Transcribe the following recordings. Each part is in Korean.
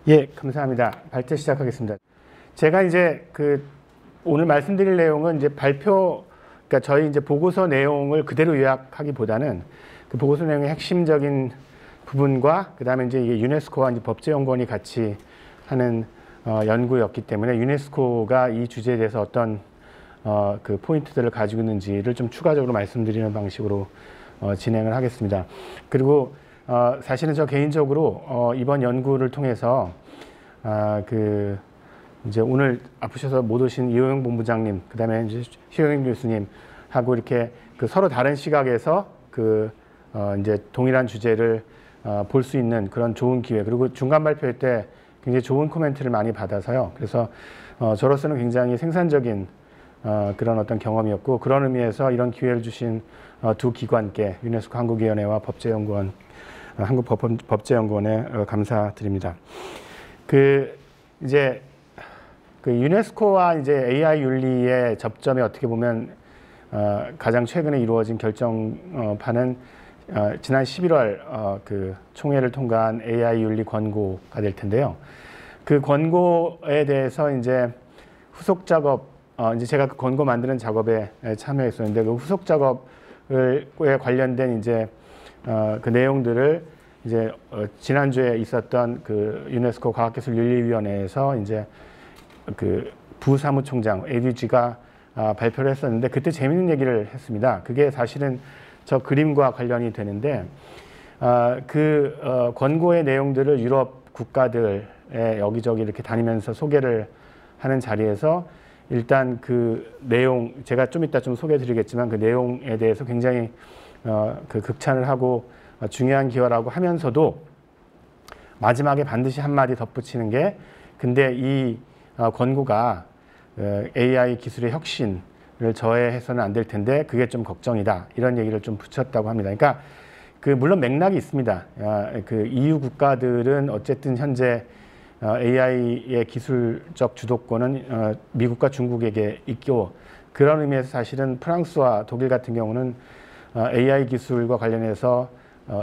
예, 감사합니다. 발제 시작하겠습니다. 제가 이제 오늘 말씀드릴 내용은 이제 그러니까 저희 이제 보고서 내용을 그대로 요약하기보다는 그 보고서 내용의 핵심적인 부분과 그다음에 이제 이게 유네스코와 이제 법제연구원이 같이 하는 연구였기 때문에 유네스코가 이 주제에 대해서 어떤 그 포인트들을 가지고 있는지를 좀 추가적으로 말씀드리는 방식으로 진행을 하겠습니다. 그리고 사실은 저 개인적으로 이번 연구를 통해서 이제 오늘 아프셔서 못 오신 이호영 본부장님, 그다음에 이제 최영임 교수님하고 이렇게 서로 다른 시각에서 이제 동일한 주제를 볼 수 있는 그런 좋은 기회, 그리고 중간 발표회 때 굉장히 좋은 코멘트를 많이 받아서요. 그래서 저로서는 굉장히 생산적인 그런 어떤 경험이었고, 그런 의미에서 이런 기회를 주신 두 기관께 유네스코 한국위원회와 법제연구원, 한국법제연구원에 감사드립니다. 이제 유네스코와 이제 AI 윤리의 접점이 어떻게 보면 가장 최근에 이루어진 결정판은 지난 11월 총회를 통과한 AI 윤리 권고가 될 텐데요. 그 권고에 대해서 이제 후속 작업, 이제 제가 그 권고 만드는 작업에 참여했었는데, 그 후속 작업에 관련된 이제 그 내용들을 이제 지난주에 있었던 그 유네스코 과학기술윤리위원회에서 이제 부사무총장 ADG가 발표를 했었는데, 그때 재밌는 얘기를 했습니다. 그게 사실은 저 그림과 관련이 되는데, 권고의 내용들을 유럽 국가들에 여기저기 이렇게 다니면서 소개를 하는 자리에서 일단 그 내용, 제가 좀 이따 좀 소개해드리겠지만 그 내용에 대해서 굉장히 극찬을 하고 중요한 기여라고 하면서도 마지막에 반드시 한마디 덧붙이는 게, 근데 이 권고가 AI 기술의 혁신을 저해해서는 안 될 텐데 그게 좀 걱정이다, 이런 얘기를 좀 붙였다고 합니다. 그러니까 물론 맥락이 있습니다. EU 국가들은 어쨌든 현재 AI의 기술적 주도권은 미국과 중국에게 있고, 그런 의미에서 사실은 프랑스와 독일 같은 경우는 AI 기술과 관련해서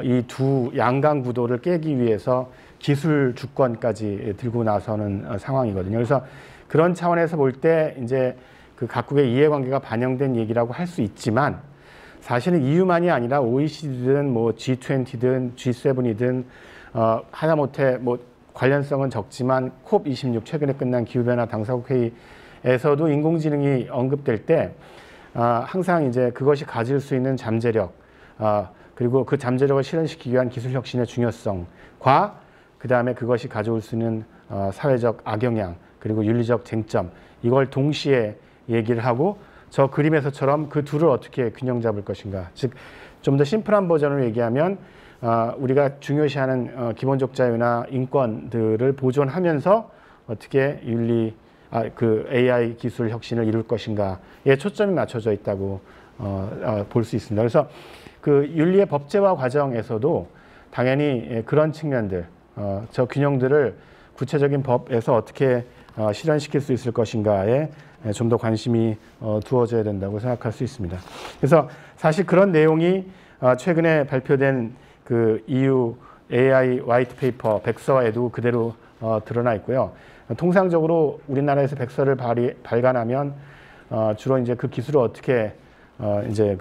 이 두 양강 구도를 깨기 위해서 기술 주권까지 들고 나서는 상황이거든요. 그래서 그런 차원에서 볼 때 이제 그 각국의 이해관계가 반영된 얘기라고 할 수 있지만, 사실은 EU만이 아니라 OECD든 뭐 G20든 G7이든 하다못해 뭐 관련성은 적지만 COP26 최근에 끝난 기후변화 당사국 회의에서도 인공지능이 언급될 때 항상 이제 그것이 가질 수 있는 잠재력, 그리고 그 잠재력을 실현시키기 위한 기술 혁신의 중요성과 그다음에 그것이 가져올 수 있는 사회적 악영향, 그리고 윤리적 쟁점, 이걸 동시에 얘기를 하고, 저 그림에서처럼 그 둘을 어떻게 균형 잡을 것인가. 즉 좀 더 심플한 버전으로 얘기하면 우리가 중요시하는 기본적 자유나 인권들을 보존하면서 어떻게 AI 기술 혁신을 이룰 것인가에 초점이 맞춰져 있다고 볼 수 있습니다. 그래서 그 윤리의 법제화 과정에서도 당연히 그런 측면들, 저 균형들을 구체적인 법에서 어떻게 실현시킬 수 있을 것인가에 좀 더 관심이 두어져야 된다고 생각할 수 있습니다. 그래서 사실 그런 내용이 최근에 발표된 그 EU AI 화이트 페이퍼 백서에도 그대로 드러나 있고요. 통상적으로 우리나라에서 백서를 발간하면 주로 이제 그 기술을 어떻게 이제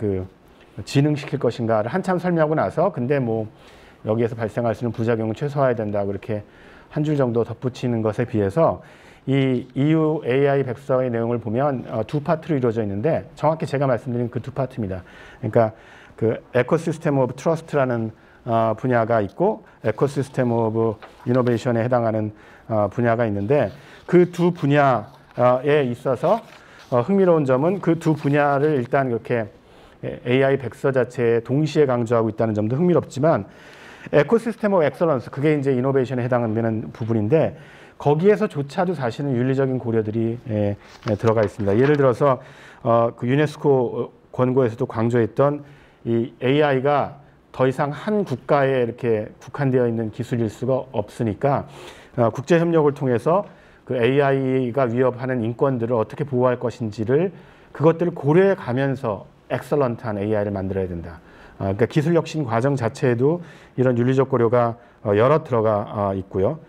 진흥시킬 것인가를 한참 설명하고 나서, 근데 뭐 여기에서 발생할 수 있는 부작용을 최소화해야 된다, 그렇게 한 줄 정도 덧붙이는 것에 비해서 이 EU AI 백서의 내용을 보면 두 파트로 이루어져 있는데, 정확히 제가 말씀드린 그 두 파트입니다. 그러니까 그 에코시스템 오브 트러스트라는 분야가 있고, 에코시스템 오브 이노베이션에 해당하는 분야가 있는데, 그 두 분야에 있어서 흥미로운 점은 그 두 분야를 일단 이렇게 AI 백서 자체에 동시에 강조하고 있다는 점도 흥미롭지만, 에코시스템 오브 엑설런스, 그게 이제 이노베이션에 해당하는 부분인데, 거기에서조차도 사실은 윤리적인 고려들이 들어가 있습니다. 예를 들어서 그 유네스코 권고에서도 강조했던 이 AI가 더 이상 한 국가에 이렇게 국한되어 있는 기술일 수가 없으니까 국제 협력을 통해서 그 AI가 위협하는 인권들을 어떻게 보호할 것인지를, 그것들을 고려해 가면서 엑설런트한 AI를 만들어야 된다. 그러니까 기술 혁신 과정 자체에도 이런 윤리적 고려가 여러 들어가 있고요.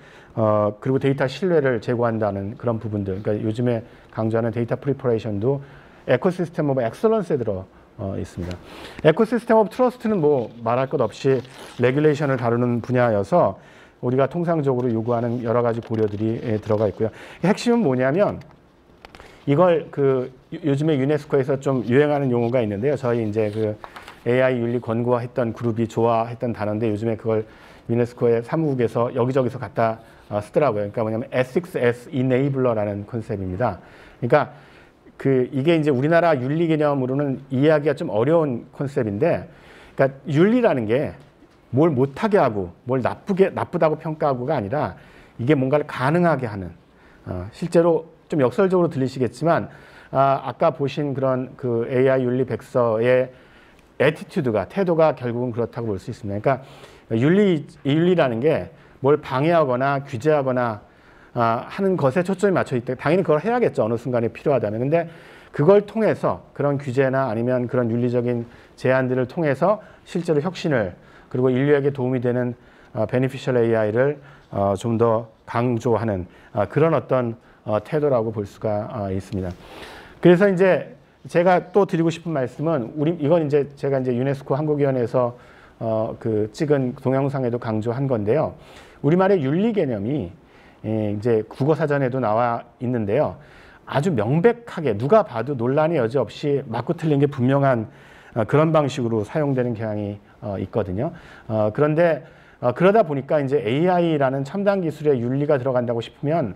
그리고 데이터 신뢰를 제고한다는 그런 부분들. 그러니까 요즘에 강조하는 데이터 프리퍼레이션도 에코시스템 오브 엑설런스에 들어 있습니다. 에코시스템 오브 트러스트는 뭐 말할 것 없이 레귤레이션을 다루는 분야여서 우리가 통상적으로 요구하는 여러 가지 고려들이 들어가 있고요. 핵심은 뭐냐면 이걸 요즘에 유네스코에서 좀 유행하는 용어가 있는데요. 저희 이제 그 AI 윤리 권고했던 그룹이 좋아했던 단어인데 요즘에 그걸 유네스코의 사무국에서 여기저기서 갖다 쓰더라고요. 그러니까 뭐냐면 Ethics as Enabler라는 컨셉입니다. 그러니까 이게 이제 우리나라 윤리 개념으로는 이해하기가 좀 어려운 컨셉인데, 그러니까 윤리라는 게 뭘 못하게 하고 뭘 나쁘다고 평가하고가 아니라 이게 뭔가를 가능하게 하는, 실제로 좀 역설적으로 들리시겠지만 아까 보신 그런 그 AI 윤리 백서의 태도가 결국은 그렇다고 볼 수 있습니다. 그러니까 윤리라는 게 뭘 방해하거나 규제하거나 하는 것에 초점이 맞춰 있다. 당연히 그걸 해야겠죠. 어느 순간에 필요하다면. 근데 그걸 통해서 그런 규제나 아니면 그런 윤리적인 제안들을 통해서 실제로 혁신을, 그리고 인류에게 도움이 되는 베니피셜 AI를 좀 더 강조하는 그런 어떤 태도라고 볼 수가 있습니다. 그래서 이제 제가 또 드리고 싶은 말씀은 이건 이제 제가 이제 유네스코 한국위원회에서 찍은 동영상에도 강조한 건데요. 우리말의 윤리 개념이 이제 국어사전에도 나와 있는데요. 아주 명백하게 누가 봐도 논란의 여지 없이 맞고 틀린 게 분명한 그런 방식으로 사용되는 경향이 있거든요. 그런데 그러다 보니까 이제 AI라는 첨단 기술의 윤리가 들어간다고 싶으면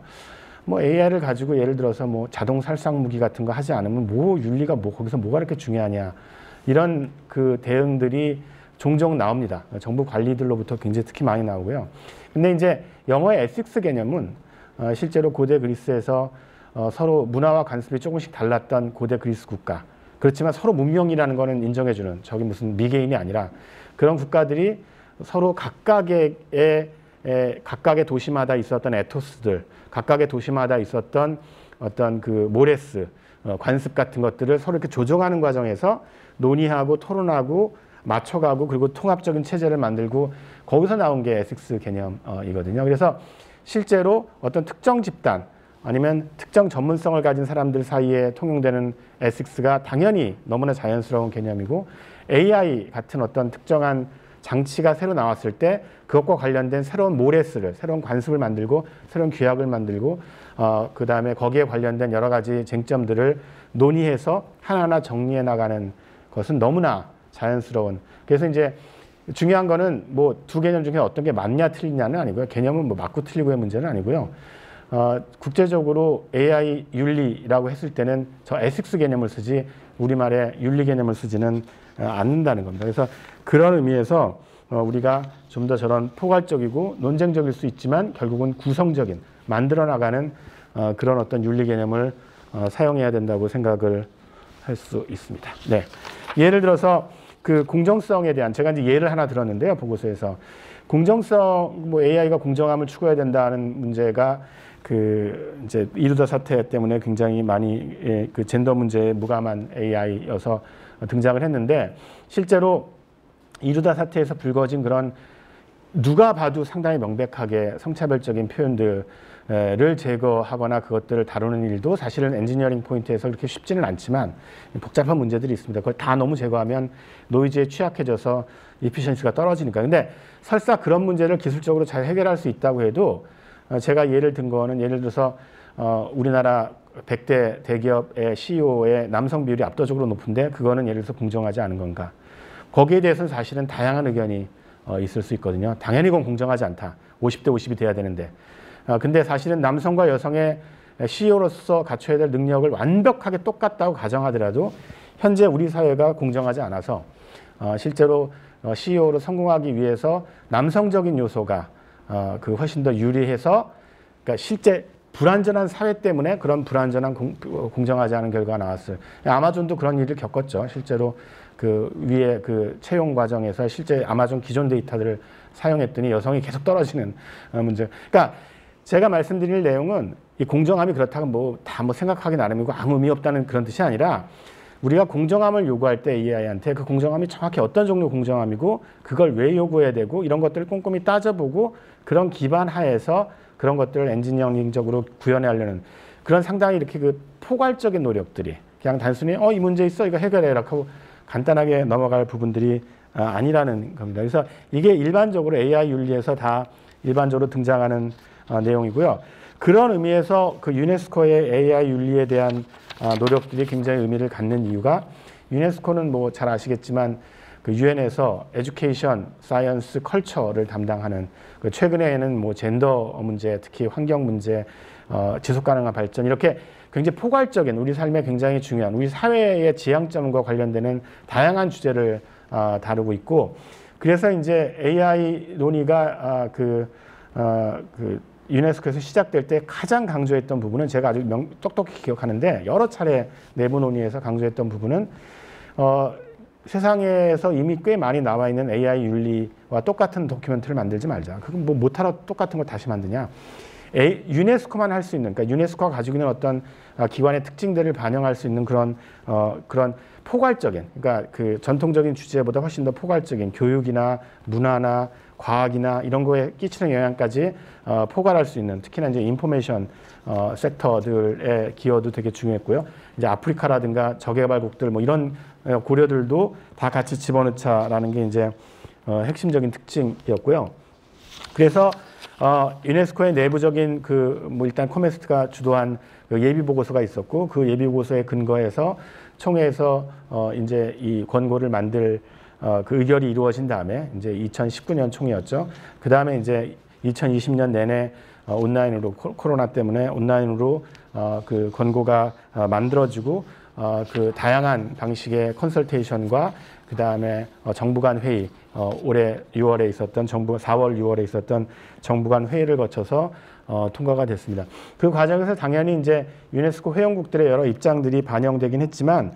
뭐 AI를 가지고 예를 들어서 뭐 자동 살상 무기 같은 거 하지 않으면 뭐 윤리가 거기서 뭐가 그렇게 중요하냐, 이런 그 대응들이 종종 나옵니다. 정부 관리들로부터 굉장히 특히 많이 나오고요. 근데 이제 영어의 에틱스 개념은 실제로 고대 그리스에서 서로 문화와 관습이 조금씩 달랐던 고대 그리스 국가, 그렇지만 서로 문명이라는 거는 인정해주는, 저기 무슨 미개인이 아니라 그런 국가들이 서로 각각의 도시마다 있었던 에토스들, 각각의 도시마다 있었던 어떤 그 모레스, 관습 같은 것들을 서로 이렇게 조정하는 과정에서 논의하고 토론하고 맞춰가고 그리고 통합적인 체제를 만들고, 거기서 나온 게 에틱스 개념이거든요. 그래서 실제로 어떤 특정 집단 아니면 특정 전문성을 가진 사람들 사이에 통용되는 에틱스가 당연히 너무나 자연스러운 개념이고, AI 같은 어떤 특정한 장치가 새로 나왔을 때 그것과 관련된 새로운 모레스를, 새로운 관습을 만들고 새로운 규약을 만들고 그 다음에 거기에 관련된 여러 가지 쟁점들을 논의해서 하나하나 정리해 나가는 것은 너무나 자연스러운. 그래서 이제 중요한 거는 뭐 두 개념 중에 어떤 게 맞냐 틀리냐는 아니고요. 개념은 뭐 맞고 틀리고의 문제는 아니고요. 국제적으로 AI 윤리라고 했을 때는 저 에틱스 개념을 쓰지 우리말의 윤리 개념을 쓰지는 않는다는 겁니다. 그래서 그런 의미에서 우리가 좀 더 저런 포괄적이고 논쟁적일 수 있지만 결국은 구성적인, 만들어 나가는 그런 어떤 윤리 개념을 사용해야 된다고 생각을 할 수 있습니다. 네. 예를 들어서 그 공정성에 대한, 제가 이제 예를 하나 들었는데요, 보고서에서. 공정성, 뭐 AI가 공정함을 추구해야 된다는 문제가 그 이제 이루다 사태 때문에 굉장히 많이 그 젠더 문제에 무감한 AI여서 등장을 했는데, 실제로 이루다 사태에서 불거진 그런 누가 봐도 상당히 명백하게 성차별적인 표현들을 제거하거나 그것들을 다루는 일도 사실은 엔지니어링 포인트에서 그렇게 쉽지는 않지만 복잡한 문제들이 있습니다. 그걸 다 너무 제거하면 노이즈에 취약해져서 이피션시가 떨어지니까. 근데 설사 그런 문제를 기술적으로 잘 해결할 수 있다고 해도 제가 예를 든 거는, 예를 들어서 우리나라 100대 대기업의 CEO의 남성 비율이 압도적으로 높은데 그거는 예를 들어서 공정하지 않은 건가? 거기에 대해서는 사실은 다양한 의견이 있을 수 있거든요. 당연히 그건 공정하지 않다. 50대 50이 돼야 되는데. 근데 사실은 남성과 여성의 CEO로서 갖춰야 될 능력을 완벽하게 똑같다고 가정하더라도 현재 우리 사회가 공정하지 않아서 실제로 CEO로 성공하기 위해서 남성적인 요소가 훨씬 더 유리해서, 그러니까 실제 불완전한 사회 때문에 그런 불완전한 공정하지 않은 결과가 나왔어요. 아마존도 그런 일을 겪었죠. 실제로 그 위에 그 채용 과정에서 실제 아마존 기존 데이터들을 사용했더니 여성이 계속 떨어지는 문제. 그러니까 제가 말씀드릴 내용은 이 공정함이 그렇다고 뭐 다 뭐 생각하기 나름이고 아무 의미 없다는 그런 뜻이 아니라, 우리가 공정함을 요구할 때 AI한테 그 공정함이 정확히 어떤 종류 공정함이고 그걸 왜 요구해야 되고 이런 것들을 꼼꼼히 따져보고 그런 기반 하에서 그런 것들을 엔지니어링적으로 구현하려는 그런 상당히 이렇게 그 포괄적인 노력들이 그냥 단순히 이 문제 있어 이거 해결해라 하고 간단하게 넘어갈 부분들이 아니라는 겁니다. 그래서 이게 일반적으로 AI 윤리에서 다 일반적으로 등장하는 내용이고요. 그런 의미에서 그 유네스코의 AI 윤리에 대한 노력들이 굉장히 의미를 갖는 이유가 유네스코는 뭐 잘 아시겠지만 그 유엔에서 에듀케이션, 사이언스, 컬처를 담당하는 그 최근에는 뭐 젠더 문제, 특히 환경 문제, 지속 가능한 발전 이렇게 굉장히 포괄적인 우리 삶에 굉장히 중요한 우리 사회의 지향점과 관련되는 다양한 주제를 다루고 있고 그래서 이제 AI 논의가 그 유네스코에서 시작될 때 가장 강조했던 부분은 제가 아주 똑똑히 기억하는데 여러 차례 내부 논의에서 강조했던 부분은 세상에서 이미 꽤 많이 나와 있는 AI 윤리와 똑같은 도큐멘트를 만들지 말자. 그건 뭐 못하러 똑같은 걸 다시 만드냐. 유네스코만 할 수 있는, 그러니까 유네스코가 가지고 있는 어떤 기관의 특징들을 반영할 수 있는 그런 포괄적인, 그러니까 그 전통적인 주제보다 훨씬 더 포괄적인 교육이나 문화나 과학이나 이런 거에 끼치는 영향까지 포괄할 수 있는 특히나 이제 인포메이션 섹터들의 기여도 되게 중요했고요. 이제 아프리카라든가 저개발국들 뭐 이런 고려들도 다 같이 집어넣자라는 게 이제 핵심적인 특징이었고요. 그래서 유네스코의 내부적인 그 뭐 일단 코메스트가 주도한 그 예비 보고서가 있었고 그 예비 보고서에 근거해서 총회에서 이제 이 권고를 만들 그 의결이 이루어진 다음에 이제 2019년 총회였죠. 그 다음에 이제 2020년 내내 온라인으로 코로나 때문에 온라인으로 그 권고가 만들어지고 그 다양한 방식의 컨설테이션과 그 다음에 정부 간 회의 올해 6월에 있었던 4월 6월에 있었던 정부 간 회의를 거쳐서 통과가 됐습니다. 그 과정에서 당연히 이제 유네스코 회원국들의 여러 입장들이 반영되긴 했지만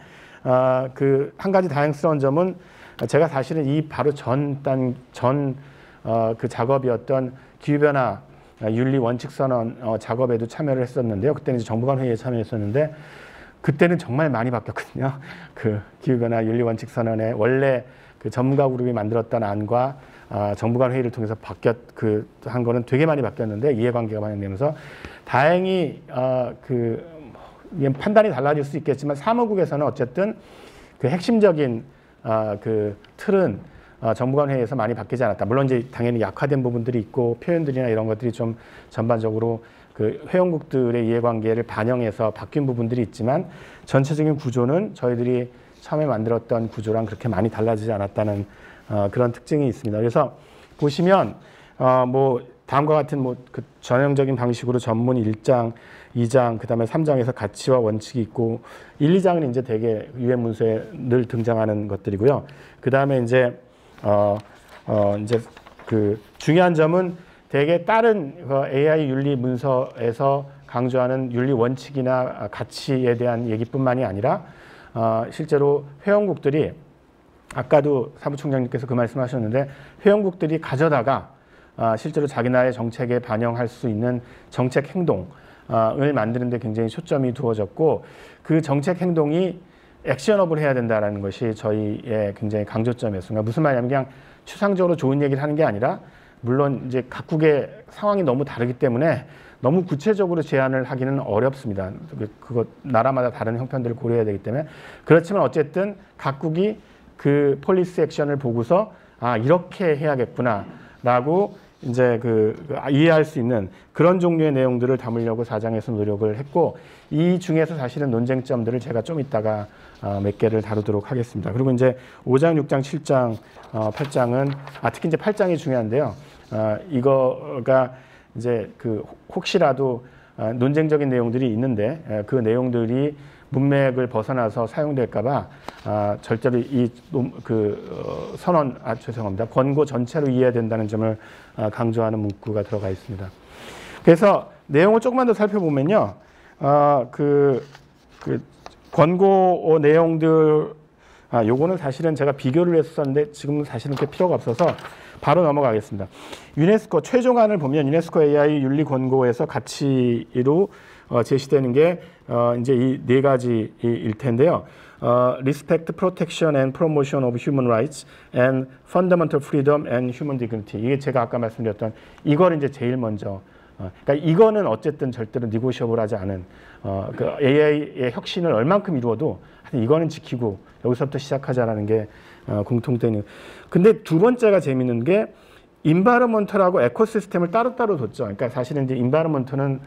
그 한 가지 다행스러운 점은 제가 사실은 이 바로 그 작업이었던 기후변화 윤리 원칙 선언 작업에도 참여를 했었는데요. 그때는 이제 정부 간 회의에 참여했었는데 그때는 정말 많이 바뀌었거든요. 그 기후변화 윤리 원칙 선언에 원래 그 전문가 그룹이 만들었던 안과 정부 간 회의를 통해서 한 거는 되게 많이 바뀌었는데 이해관계가 반영되면서 다행히 판단이 달라질 수 있겠지만 사무국에서는 어쨌든 그 핵심적인 그 틀은 정부 간 회의에서 많이 바뀌지 않았다. 물론 이제 당연히 약화된 부분들이 있고 표현들이나 이런 것들이 좀 전반적으로 그 회원국들의 이해관계를 반영해서 바뀐 부분들이 있지만 전체적인 구조는 저희들이 처음에 만들었던 구조랑 그렇게 많이 달라지지 않았다는 그런 특징이 있습니다. 그래서 보시면 뭐 다음과 같은 뭐 그 전형적인 방식으로 전문 1장, 2장, 그다음에 3장에서 가치와 원칙이 있고 1, 2장은 이제 대개 유엔 문서에 늘 등장하는 것들이고요. 그다음에 이제 이제 그 중요한 점은 대개 다른 AI 윤리 문서에서 강조하는 윤리 원칙이나 가치에 대한 얘기뿐만이 아니라 실제로 회원국들이 아까도 사무총장님께서 그 말씀하셨는데 회원국들이 가져다가 실제로 자기 나라의 정책에 반영할 수 있는 정책 행동을 만드는 데 굉장히 초점이 두어졌고 그 정책 행동이 액션업을 해야 된다는 것이 저희의 굉장히 강조점이었습니다. 무슨 말이냐면 그냥 추상적으로 좋은 얘기를 하는 게 아니라 물론 이제 각국의 상황이 너무 다르기 때문에 너무 구체적으로 제안을 하기는 어렵습니다. 그거 나라마다 다른 형편들을 고려해야 되기 때문에 그렇지만 어쨌든 각국이 그 폴리시 액션을 보고서 이렇게 해야겠구나라고 이제 이해할 수 있는 그런 종류의 내용들을 담으려고 4장에서 노력을 했고 이 중에서 사실은 논쟁점들을 제가 좀 이따가 몇 개를 다루도록 하겠습니다. 그리고 이제 5장, 6장, 7장, 8장은 특히 이제 8장이 중요한데요. 이거가 이제 혹시라도 논쟁적인 내용들이 있는데 그 내용들이 문맥을 벗어나서 사용될까봐 절대로 죄송합니다. 권고 전체로 이해해야 된다는 점을 강조하는 문구가 들어가 있습니다. 그래서 내용을 조금만 더 살펴보면요, 권고 내용들 요거는 사실은 제가 비교를 했었는데 지금은 사실은 그렇게 필요가 없어서 바로 넘어가겠습니다. 유네스코 최종안을 보면 유네스코 AI 윤리 권고에서 가치로 제시되는 게 이제 이 네 가지일 텐데요. respect, protection and promotion of human rights and fundamental freedom and human dignity. 이게 제가 아까 말씀드렸던 이걸 이제 제일 먼저 그러니까 이거는 어쨌든 절대로 negotiable하지 않은 그 AI의 혁신을 얼만큼 이루어도 이거는 지키고 여기서부터 시작하자라는 게 공통된. 근데 두 번째가 재밌는 게 인바이러먼트하고 에코시스템을 따로따로 뒀죠. 그러니까 사실은 이제 인바이러먼트는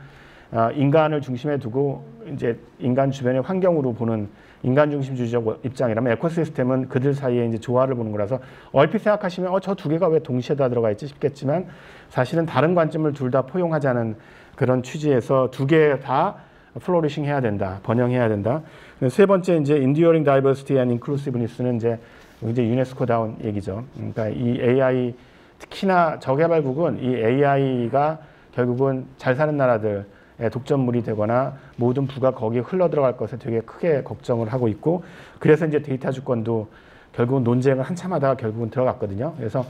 인간을 중심에 두고 이제 인간 주변의 환경으로 보는 인간 중심주의적 입장이라면 에코시스템은 그들 사이에 이제 조화를 보는 거라서 얼핏 생각하시면 저 두 개가 왜 동시에 다 들어가 있지 싶겠지만 사실은 다른 관점을 둘 다 포용하자는 그런 취지에서 두 개 다 플로리싱 해야 된다, 번영해야 된다. 세 번째 이제 enduring diversity and inclusiveness는 이제 유네스코다운 얘기죠. 그러니까 이 AI 특히나 저개발국은 이 AI가 결국은 잘 사는 나라들 독점물이 되거나 모든 부가 거기에 흘러 들어갈 것에 되게 크게 걱정을 하고 있고 그래서 이제 데이터 주권도 결국은 논쟁을 한참 하다가 결국은 들어갔거든요. 그래서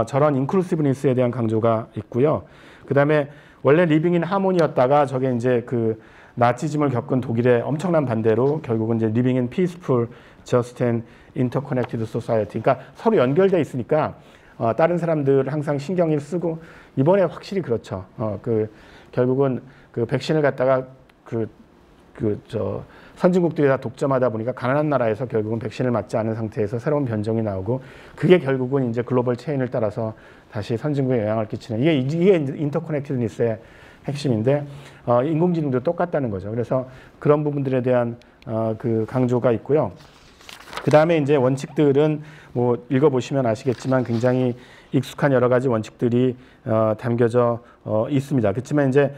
저런 인클루시브니스에 대한 강조가 있고요. 그 다음에 원래 리빙 인 하모니였다가 저게 이제 그 나치즘을 겪은 독일의 엄청난 반대로 결국은 이제 리빙 인 피스풀 저스트 앤 인터커넥티드 소사이어티. 그러니까 서로 연결돼 있으니까 다른 사람들 항상 신경을 쓰고 이번에 확실히 그렇죠. 결국은 그 백신을 갖다가 선진국들이 다 독점하다 보니까 가난한 나라에서 결국은 백신을 맞지 않은 상태에서 새로운 변종이 나오고 그게 결국은 이제 글로벌 체인을 따라서 다시 선진국에 영향을 끼치는 이게 인터커넥티드니스의 핵심인데 인공지능도 똑같다는 거죠. 그래서 그런 부분들에 대한 그 강조가 있고요. 그 다음에 이제 원칙들은 뭐 읽어보시면 아시겠지만 굉장히 익숙한 여러 가지 원칙들이 담겨져 있습니다. 그렇지만 이제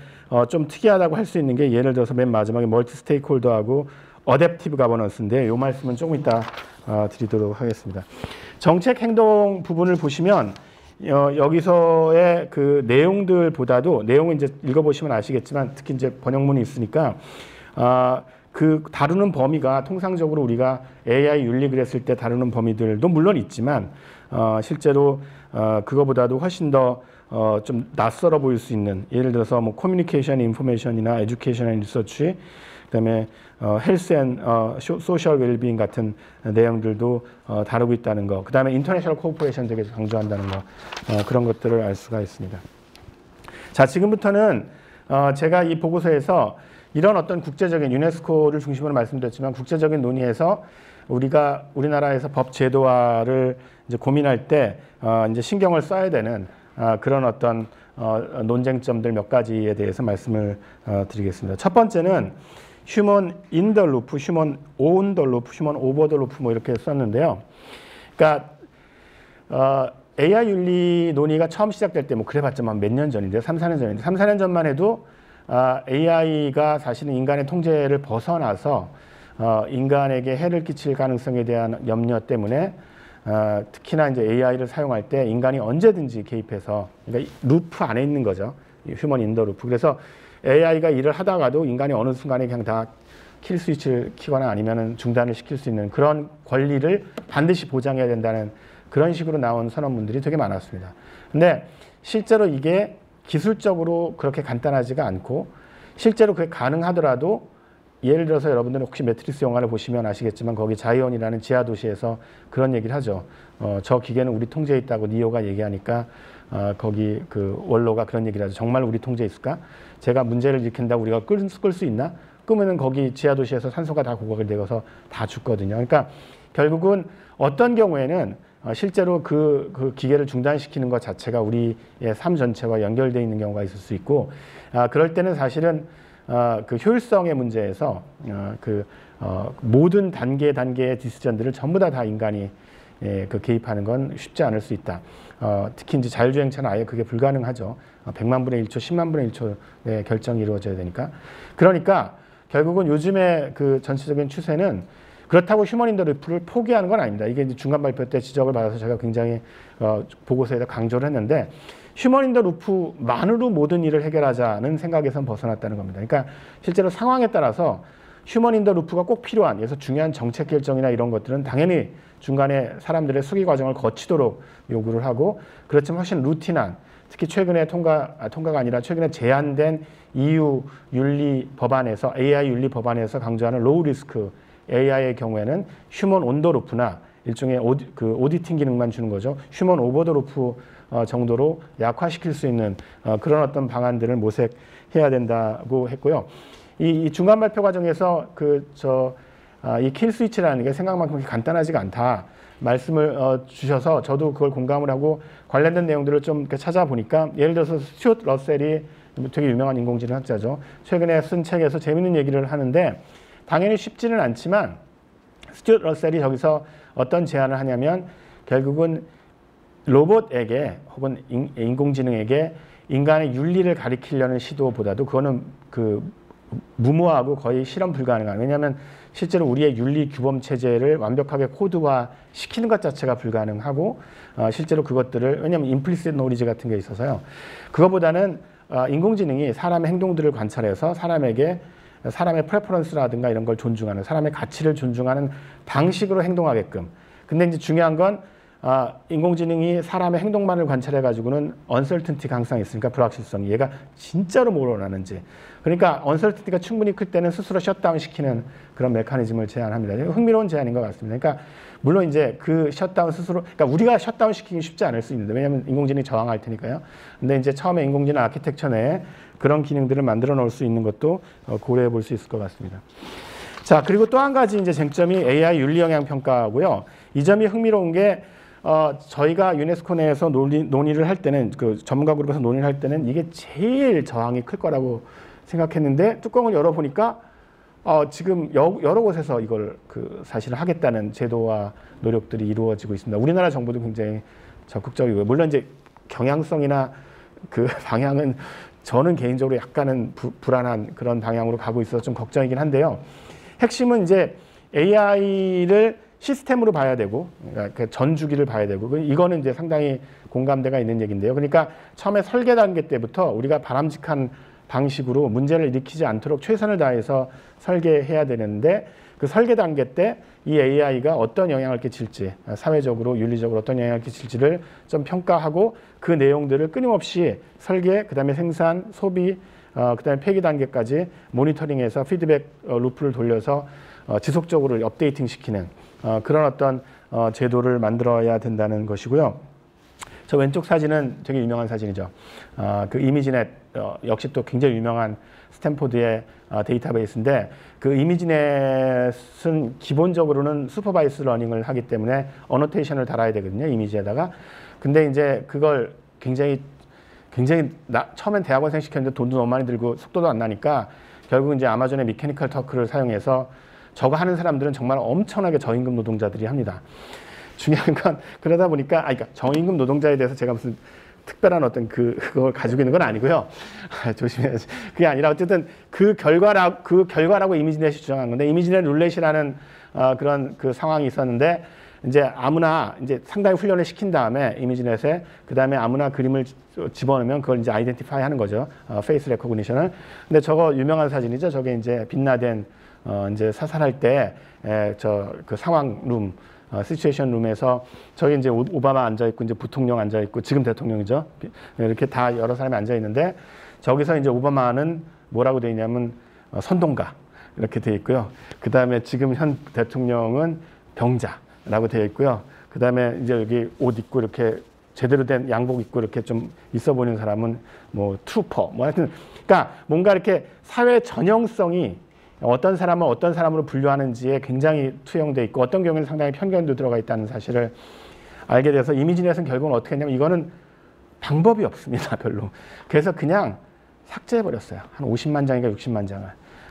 좀 특이하다고 할 수 있는 게 예를 들어서 맨 마지막에 멀티 스테이크홀더하고 어댑티브 가버넌스인데 이 말씀은 조금 이따 드리도록 하겠습니다. 정책 행동 부분을 보시면 여기서의 그 내용들보다도 내용은 이제 읽어보시면 아시겠지만 특히 이제 번역문이 있으니까 그 다루는 범위가 통상적으로 우리가 AI 윤리 그랬을 때 다루는 범위들도 물론 있지만 실제로 그거보다도 훨씬 더 좀 낯설어 보일 수 있는 예를 들어서 뭐 커뮤니케이션, 인포메이션이나 에듀케이션 앤 리서치 그다음에 헬스 앤 소셜 웰빙 같은 내용들도 다루고 있다는 거. 그다음에 인터내셔널 코퍼레이션 되게 강조한다는 거. 그런 것들을 알 수가 있습니다. 자, 지금부터는 제가 이 보고서에서 이런 어떤 국제적인 유네스코를 중심으로 말씀드렸지만 국제적인 논의에서 우리나라에서 법 제도화를 이제 고민할 때 이제 신경을 써야 되는 그런 어떤 논쟁점들 몇 가지에 대해서 말씀을 드리겠습니다. 첫 번째는 휴먼 인 더 루프, 휴먼 온 더 루프, 휴먼 오버 더 루프 뭐 이렇게 썼는데요. 그러니까 AI 윤리 논의가 처음 시작될 때 뭐 그래봤자 몇 년 전인데요. 3, 4년 전인데 3, 4년 전만 해도 AI가 사실은 인간의 통제를 벗어나서 인간에게 해를 끼칠 가능성에 대한 염려 때문에 특히나 이제 AI를 사용할 때 인간이 언제든지 개입해서 그러니까 루프 안에 있는 거죠. 휴먼 인 더 루프. 그래서 AI가 일을 하다가도 인간이 어느 순간에 그냥 다 킬 스위치를 키거나 아니면은 중단을 시킬 수 있는 그런 권리를 반드시 보장해야 된다는 그런 식으로 나온 선언문들이 되게 많았습니다. 근데 실제로 이게 기술적으로 그렇게 간단하지가 않고 실제로 그게 가능하더라도 예를 들어서 여러분들은 혹시 매트리스 영화를 보시면 아시겠지만 거기 자이언이라는 지하 도시에서 그런 얘기를 하죠. 저 기계는 우리 통제에 있다고 니오가 얘기하니까 거기 그 원로가 그런 얘기를 하죠. 정말 우리 통제에 있을까? 제가 문제를 일으킨다고 우리가 끌 수 있나? 끄면은 거기 지하 도시에서 산소가 다 고각이 되어서 다 죽거든요. 그러니까 결국은 어떤 경우에는 실제로 그 기계를 중단시키는 것 자체가 우리의 삶 전체와 연결되어 있는 경우가 있을 수 있고 그럴 때는 사실은 그 효율성의 문제에서 모든 단계의 디시전들을 전부 다 인간이 그 개입하는 건 쉽지 않을 수 있다. 특히 이제 자율주행차는 아예 그게 불가능하죠. 100만 분의 1초, 10만 분의 1초의 결정이 이루어져야 되니까. 그러니까 결국은 요즘의 그 전체적인 추세는 그렇다고 휴먼 인 더 루프를 포기하는 건 아닙니다. 이게 이제 중간 발표 때 지적을 받아서 제가 굉장히 보고서에다 강조를 했는데 휴먼 인 더 루프만으로 모든 일을 해결하자는 생각에선 벗어났다는 겁니다. 그러니까 실제로 상황에 따라서 휴먼 인 더 루프가 꼭 필요한 그래서 중요한 정책 결정이나 이런 것들은 당연히 중간에 사람들의 수기 과정을 거치도록 요구를 하고 그렇지만 훨씬 루틴한 특히 최근에 통과가 아니라 최근에 제한된 EU 윤리 법안에서 AI 윤리 법안에서 강조하는 로우 리스크 AI의 경우에는 휴먼 온더 루프나 일종의 오디팅 기능만 주는 거죠. 휴먼 오버 더 루프 정도로 약화시킬 수 있는 그런 어떤 방안들을 모색해야 된다고 했고요. 이 중간 발표 과정에서 이 킬 스위치라는 게 생각만큼 간단하지가 않다 말씀을 주셔서 저도 그걸 공감을 하고 관련된 내용들을 좀 찾아보니까 예를 들어서 스튜어트 러셀이 되게 유명한 인공지능 학자죠. 최근에 쓴 책에서 재밌는 얘기를 하는데 당연히 쉽지는 않지만 스튜어트 러셀이 저기서 어떤 제안을 하냐면 결국은 로봇에게 혹은 인공지능에게 인간의 윤리를 가리키려는 시도보다도 그거는 무모하고 거의 실현 불가능한, 왜냐하면 실제로 우리의 윤리 규범 체제를 완벽하게 코드화 시키는 것 자체가 불가능하고 실제로 그것들을, 왜냐하면 임플리시트 노리지 같은 게 있어서요. 그거보다는 인공지능이 사람의 행동들을 관찰해서 사람의 프레퍼런스라든가 이런 걸 존중하는, 사람의 가치를 존중하는 방식으로 행동하게끔. 근데 이제 중요한 건 인공지능이 사람의 행동만을 관찰해 가지고는 언설튼티가 항상 있으니까, 불확실성이, 얘가 진짜로 뭘 원하는지. 그러니까 언설튼티가 충분히 클 때는 스스로 셧다운 시키는 그런 메커니즘을 제안합니다. 흥미로운 제안인 것 같습니다. 그러니까 물론 이제 그 셧다운 스스로, 그러니까 우리가 셧다운 시키기 쉽지 않을 수 있는데, 왜냐하면 인공지능이 저항할 테니까요. 근데 이제 처음에 인공지능 아키텍처 내에 그런 기능들을 만들어 놓을 수 있는 것도 고려해 볼 수 있을 것 같습니다. 자, 그리고 또 한 가지 이제 쟁점이 AI 윤리 영향 평가고요. 이 점이 흥미로운 게 저희가 유네스코 내에서 논의를 할 때는, 그 전문가 그룹에서 논의를 할 때는 이게 제일 저항이 클 거라고 생각했는데, 뚜껑을 열어보니까 지금 여러 곳에서 이걸 사실은 하겠다는 제도와 노력들이 이루어지고 있습니다. 우리나라 정부도 굉장히 적극적이고요. 물론 이제 경향성이나 그 방향은 저는 개인적으로 약간은 불안한 그런 방향으로 가고 있어서 좀 걱정이긴 한데요. 핵심은 이제 AI를 시스템으로 봐야 되고, 그러니까 전 주기를 봐야 되고, 이거는 이제 상당히 공감대가 있는 얘기인데요. 그러니까 처음에 설계 단계 때부터 우리가 바람직한 방식으로 문제를 일으키지 않도록 최선을 다해서 설계해야 되는데, 그 설계 단계 때 이 AI가 어떤 영향을 끼칠지, 사회적으로 윤리적으로 어떤 영향을 끼칠지를 좀 평가하고, 그 내용들을 끊임없이 설계, 그다음에 생산, 소비, 그다음에 폐기 단계까지 모니터링해서 피드백 루프를 돌려서 지속적으로 업데이팅 시키는 그런 어떤 제도를 만들어야 된다는 것이고요. 저 왼쪽 사진은 되게 유명한 사진이죠. 그 이미지넷, 역시 또 굉장히 유명한 스탠포드의 데이터베이스인데, 그 이미지넷은 기본적으로는 슈퍼바이스 러닝을 하기 때문에 어노테이션을 달아야 되거든요, 이미지에다가. 근데 이제 그걸 굉장히 처음엔 대학원생 시켰는데 돈도 너무 많이 들고 속도도 안 나니까 결국 이제 아마존의 미케니컬 터크를 사용해서, 저거 하는 사람들은 정말 엄청나게 저임금 노동자들이 합니다. 중요한 건 그러다 보니까, 그러니까 저임금 노동자에 대해서 제가 무슨 특별한 어떤 그걸 가지고 있는 건 아니고요. 조심해야지. 그게 아니라 어쨌든 그 결과라고 이미지넷이 주장한 건데, 이미지넷 룰렛이라는 그런 상황이 있었는데, 이제 아무나 이제 상당히 훈련을 시킨 다음에 이미지넷에, 그 다음에 아무나 그림을 집어넣으면 그걸 이제 아이덴티파이 하는 거죠. 페이스 레코그니션을. 근데 저거 유명한 사진이죠. 저게 이제 빈라덴 이제 사살할 때 그 상황 룸, 시츄에이션 룸에서 저기 이제 오바마 앉아 있고, 이제 부통령 앉아 있고, 지금 대통령이죠. 이렇게 다 여러 사람이 앉아 있는데, 저기서 이제 오바마는 뭐라고 돼 있냐면 선동가 이렇게 돼 있고요. 그 다음에 지금 현 대통령은 병자라고 되어 있고요. 그 다음에 이제 여기 옷 입고 이렇게 제대로 된 양복 입고 이렇게 좀 있어 보이는 사람은 뭐 트루퍼, 뭐 하여튼, 그러니까 뭔가 이렇게 사회 전형성이 어떤 사람을 어떤 사람으로 분류하는지에 굉장히 투영돼 있고, 어떤 경우에는 상당히 편견도 들어가 있다는 사실을 알게 돼서, 이미지넷은 결국은 어떻게 했냐면 이거는 방법이 없습니다, 별로. 그래서 그냥 삭제해버렸어요. 한 50만 장인가 60만 장을.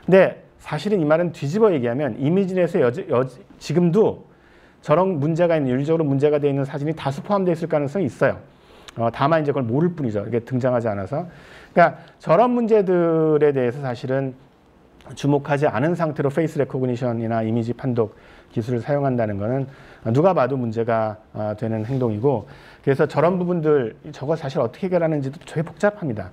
근데 사실은 이 말은 뒤집어 얘기하면, 이미지넷에 지금도 저런 문제가 있는, 윤리적으로 문제가 되어 있는 사진이 다수 포함되어 있을 가능성이 있어요. 다만 이제 그걸 모를 뿐이죠. 이게 등장하지 않아서. 그러니까 저런 문제들에 대해서 사실은 주목하지 않은 상태로 페이스 레코그니션이나 이미지 판독 기술을 사용한다는 것은 누가 봐도 문제가 되는 행동이고, 그래서 저런 부분들, 저거 사실 어떻게 해결하는지도 되게 복잡합니다.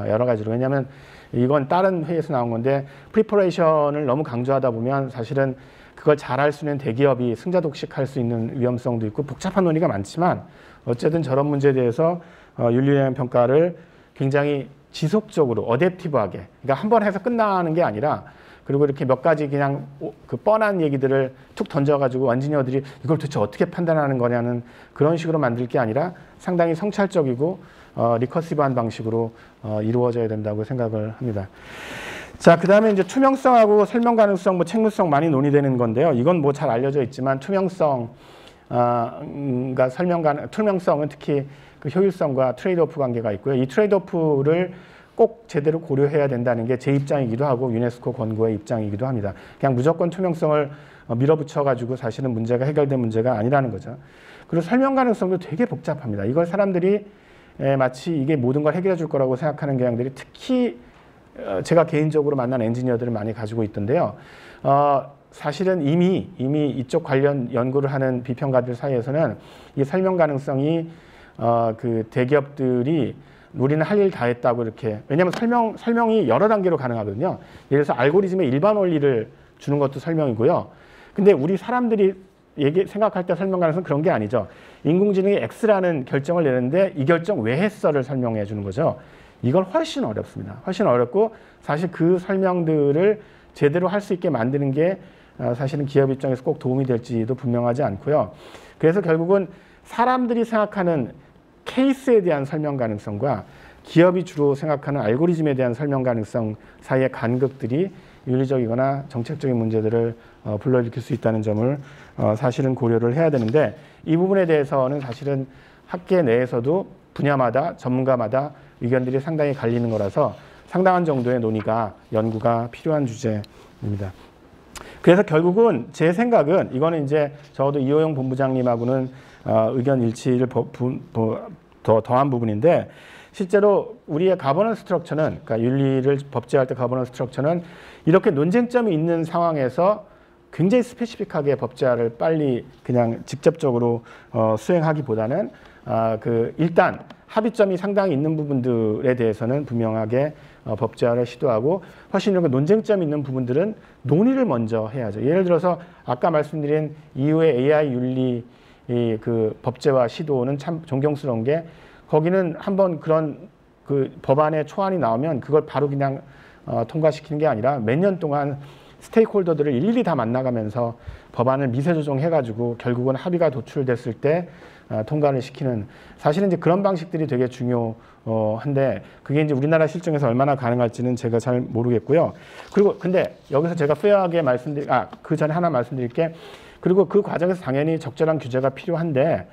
여러 가지로. 왜냐하면 이건 다른 회의에서 나온 건데, 프리퍼레이션을 너무 강조하다 보면 사실은 그걸 잘할 수 있는 대기업이 승자독식할 수 있는 위험성도 있고, 복잡한 논의가 많지만, 어쨌든 저런 문제에 대해서 윤리영향 평가를 굉장히 지속적으로 어댑티브하게, 그러니까 한 번 해서 끝나는 게 아니라 그리고 이렇게 몇 가지 그냥 그 뻔한 얘기들을 툭 던져가지고 엔지니어들이 이걸 도대체 어떻게 판단하는 거냐는 그런 식으로 만들 게 아니라 상당히 성찰적이고 리커시브한 방식으로 이루어져야 된다고 생각을 합니다. 자, 그 다음에 이제 투명성하고 설명 가능성, 뭐 책무성 많이 논의되는 건데요. 이건 뭐 잘 알려져 있지만 투명성은 특히 그 효율성과 트레이드오프 관계가 있고요. 이 트레이드오프를 꼭 제대로 고려해야 된다는 게 제 입장이기도 하고 유네스코 권고의 입장이기도 합니다. 그냥 무조건 투명성을 밀어붙여가지고 사실은 문제가 해결된 문제가 아니라는 거죠. 그리고 설명 가능성도 되게 복잡합니다. 이걸 사람들이 마치 이게 모든 걸 해결해 줄 거라고 생각하는 경향들이 특히 제가 개인적으로 만난 엔지니어들을 많이 가지고 있던데요. 사실은 이미 이쪽 관련 연구를 하는 비평가들 사이에서는 이 설명 가능성이 그 대기업들이 우리는 할 일 다 했다고 이렇게, 왜냐하면 설명이 여러 단계로 가능하거든요. 예를 들어서 알고리즘의 일반 원리를 주는 것도 설명이고요. 근데 우리 사람들이 생각할 때 설명 가능성은 그런 게 아니죠. 인공지능이 X라는 결정을 내는데 이 결정 왜 했어를 설명해 주는 거죠. 이건 훨씬 어렵습니다. 훨씬 어렵고 사실 그 설명들을 제대로 할 수 있게 만드는 게 사실은 기업 입장에서 꼭 도움이 될지도 분명하지 않고요. 그래서 결국은 사람들이 생각하는 케이스에 대한 설명 가능성과 기업이 주로 생각하는 알고리즘에 대한 설명 가능성 사이의 간극들이 윤리적이거나 정책적인 문제들을 불러일으킬 수 있다는 점을 사실은 고려를 해야 되는데, 이 부분에 대해서는 사실은 학계 내에서도 분야마다 전문가마다 의견들이 상당히 갈리는 거라서 상당한 정도의 논의가, 연구가 필요한 주제입니다. 그래서 결국은 제 생각은, 이거는 이제 적어도 이호영 본부장님하고는 의견 일치를 더한 부분인데, 실제로 우리의 가버넌스 스트럭처는, 그러니까 윤리를 법제할 때 가버넌스 스트럭처는 이렇게 논쟁점이 있는 상황에서 굉장히 스페시픽하게 법제화를 빨리 그냥 직접적으로 수행하기보다는 일단 합의점이 상당히 있는 부분들에 대해서는 분명하게 법제화를 시도하고, 훨씬 이렇게 논쟁점 있는 부분들은 논의를 먼저 해야죠. 예를 들어서 아까 말씀드린 이후의 AI 윤리 그 법제화 시도는 참 존경스러운 게, 거기는 한번 그런 그 법안의 초안이 나오면 그걸 바로 그냥 통과시키는 게 아니라 몇 년 동안 스테이크홀더들을 일일이 다 만나가면서 법안을 미세 조정해가지고 결국은 합의가 도출됐을 때 통과를 시키는, 사실은 이제 그런 방식들이 되게 중요한데 그게 이제 우리나라 실정에서 얼마나 가능할지는 제가 잘 모르겠고요. 그리고 근데 여기서 제가 페어하게 그 전에 하나 말씀드릴 게, 그리고 그 과정에서 당연히 적절한 규제가 필요한데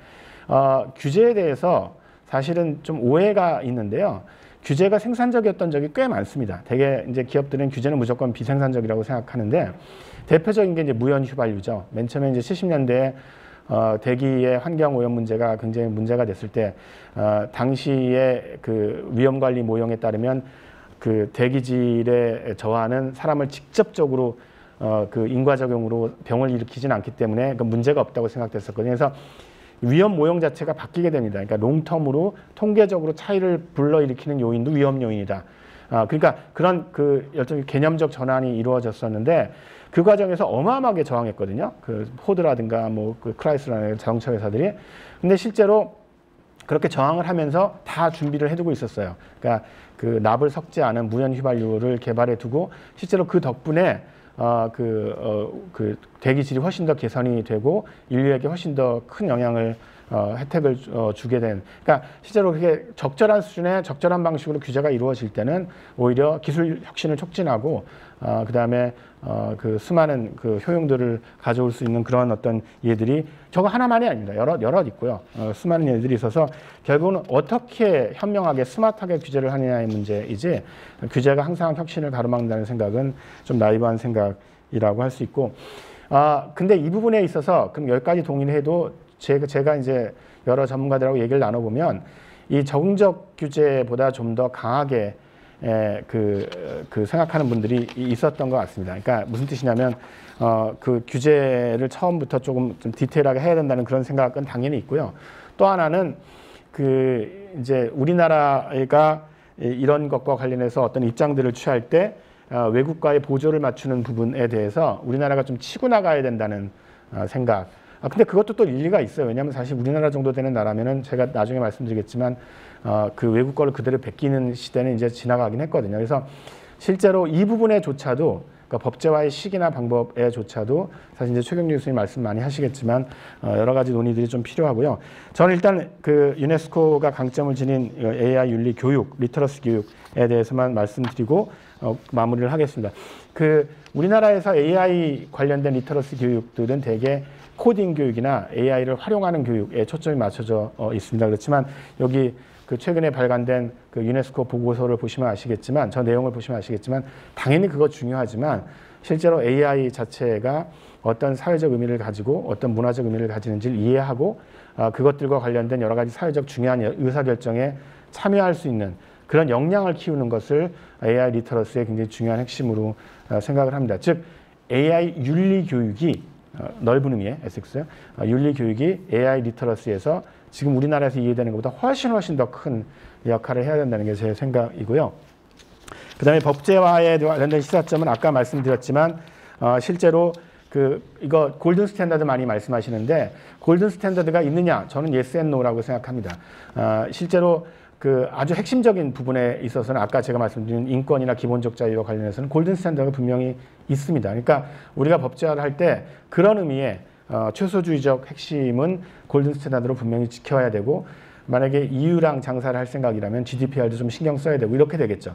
규제에 대해서 사실은 좀 오해가 있는데요. 규제가 생산적이었던 적이 꽤 많습니다. 되게 이제 기업들은 규제는 무조건 비생산적이라고 생각하는데, 대표적인 게 이제 무연 휘발유죠. 맨 처음에 이제 70년대에 대기의 환경 오염 문제가 굉장히 문제가 됐을 때 당시의 그 위험 관리 모형에 따르면 그 대기질에 저하는 사람을 직접적으로 그 인과적용으로 병을 일으키지는 않기 때문에 그 문제가 없다고 생각됐었거든요. 그래서 위험 모형 자체가 바뀌게 됩니다. 그러니까 롱텀으로 통계적으로 차이를 불러일으키는 요인도 위험 요인이다. 그러니까 그런 그 개념적 전환이 이루어졌었는데, 그 과정에서 어마어마하게 저항했거든요. 그 포드라든가 뭐 그 크라이슬라는 자동차 회사들이. 근데 실제로 그렇게 저항을 하면서 다 준비를 해두고 있었어요. 그러니까 그 납을 섞지 않은 무연 휘발유를 개발해두고, 실제로 그 덕분에 그 대기질이 훨씬 더 개선이 되고 인류에게 훨씬 더 큰 영향을 혜택을 주게 된, 그러니까 실제로 그게 적절한 수준의 적절한 방식으로 규제가 이루어질 때는 오히려 기술 혁신을 촉진하고 그다음에 그 수많은 그 효용들을 가져올 수 있는 그런 어떤 예들이 저거 하나만이 아닙니다. 여럿 있고요. 수많은 예들이 있어서 결국은 어떻게 현명하게 스마트하게 규제를 하느냐의 문제이지, 규제가 항상 혁신을 가로막는다는 생각은 좀 나이브한 생각이라고 할 수 있고, 근데 이 부분에 있어서 그럼 여기까지 동의를 해도 제가 이제 여러 전문가들하고 얘기를 나눠보면 이 적응적 규제보다 좀 더 강하게 그 생각하는 분들이 있었던 것 같습니다. 그러니까 무슨 뜻이냐면 그 규제를 처음부터 좀 디테일하게 해야 된다는 그런 생각은 당연히 있고요. 또 하나는 그 이제 우리나라가 이런 것과 관련해서 어떤 입장들을 취할 때 외국과의 보조를 맞추는 부분에 대해서 우리나라가 좀 치고 나가야 된다는 생각. 근데 그것도 또 일리가 있어요. 왜냐하면 사실 우리나라 정도 되는 나라면은 제가 나중에 말씀드리겠지만 그 외국 거를 그대로 베끼는 시대는 이제 지나가긴 했거든요. 그래서 실제로 이 부분에조차도 그러니까 법제화의 시기나 방법에조차도 사실 이제 최경주 교수님 말씀 많이 하시겠지만 여러 가지 논의들이 좀 필요하고요. 저는 일단 그 유네스코가 강점을 지닌 AI 윤리 교육, 리터러시 교육에 대해서만 말씀드리고 마무리를 하겠습니다. 그 우리나라에서 AI 관련된 리터러시 교육들은 대개 코딩 교육이나 AI를 활용하는 교육에 초점이 맞춰져 있습니다. 그렇지만 여기 그 최근에 발간된 그 유네스코 보고서를 보시면 아시겠지만, 저 내용을 보시면 아시겠지만, 당연히 그거 중요하지만 실제로 AI 자체가 어떤 사회적 의미를 가지고 어떤 문화적 의미를 가지는지를 이해하고 그것들과 관련된 여러 가지 사회적 중요한 의사결정에 참여할 수 있는 그런 역량을 키우는 것을 AI 리터러시의 굉장히 중요한 핵심으로 생각을 합니다. 즉 AI 윤리 교육이 넓은 의미의 에섹스 윤리 교육이 AI 리터러시에서 지금 우리나라에서 이해되는 것보다 훨씬 더 큰 역할을 해야 된다는 게 제 생각이고요. 그 다음에 법제화에 관련된 시사점은 아까 말씀드렸지만 실제로 이거 골든 스탠다드 많이 말씀하시는데 골든 스탠다드가 있느냐? 저는 yes and no라고 생각합니다. 실제로 그 아주 핵심적인 부분에 있어서는 아까 제가 말씀드린 인권이나 기본적 자유와 관련해서는 골든 스탠다드가 분명히 있습니다. 그러니까 우리가 법제화를 할 때 그런 의미의 최소주의적 핵심은 골든 스탠다드로 분명히 지켜야 되고 만약에 EU랑 장사를 할 생각이라면 GDPR도 좀 신경 써야 되고 이렇게 되겠죠.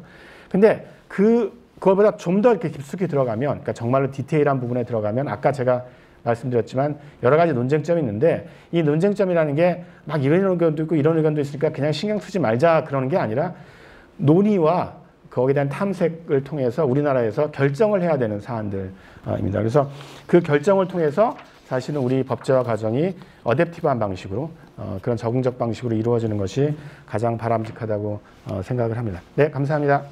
근데 그거보다 좀 더 이렇게 깊숙이 들어가면, 그러니까 정말로 디테일한 부분에 들어가면 아까 제가 말씀드렸지만 여러 가지 논쟁점이 있는데 이 논쟁점이라는 게 막 이런 의견도 있고 이런 의견도 있으니까 그냥 신경 쓰지 말자 그러는 게 아니라 논의와 거기에 대한 탐색을 통해서 우리나라에서 결정을 해야 되는 사안들입니다. 그래서 그 결정을 통해서 사실은 우리 법제화 과정이 어댑티브한 방식으로 그런 적응적 방식으로 이루어지는 것이 가장 바람직하다고 생각을 합니다. 네, 감사합니다.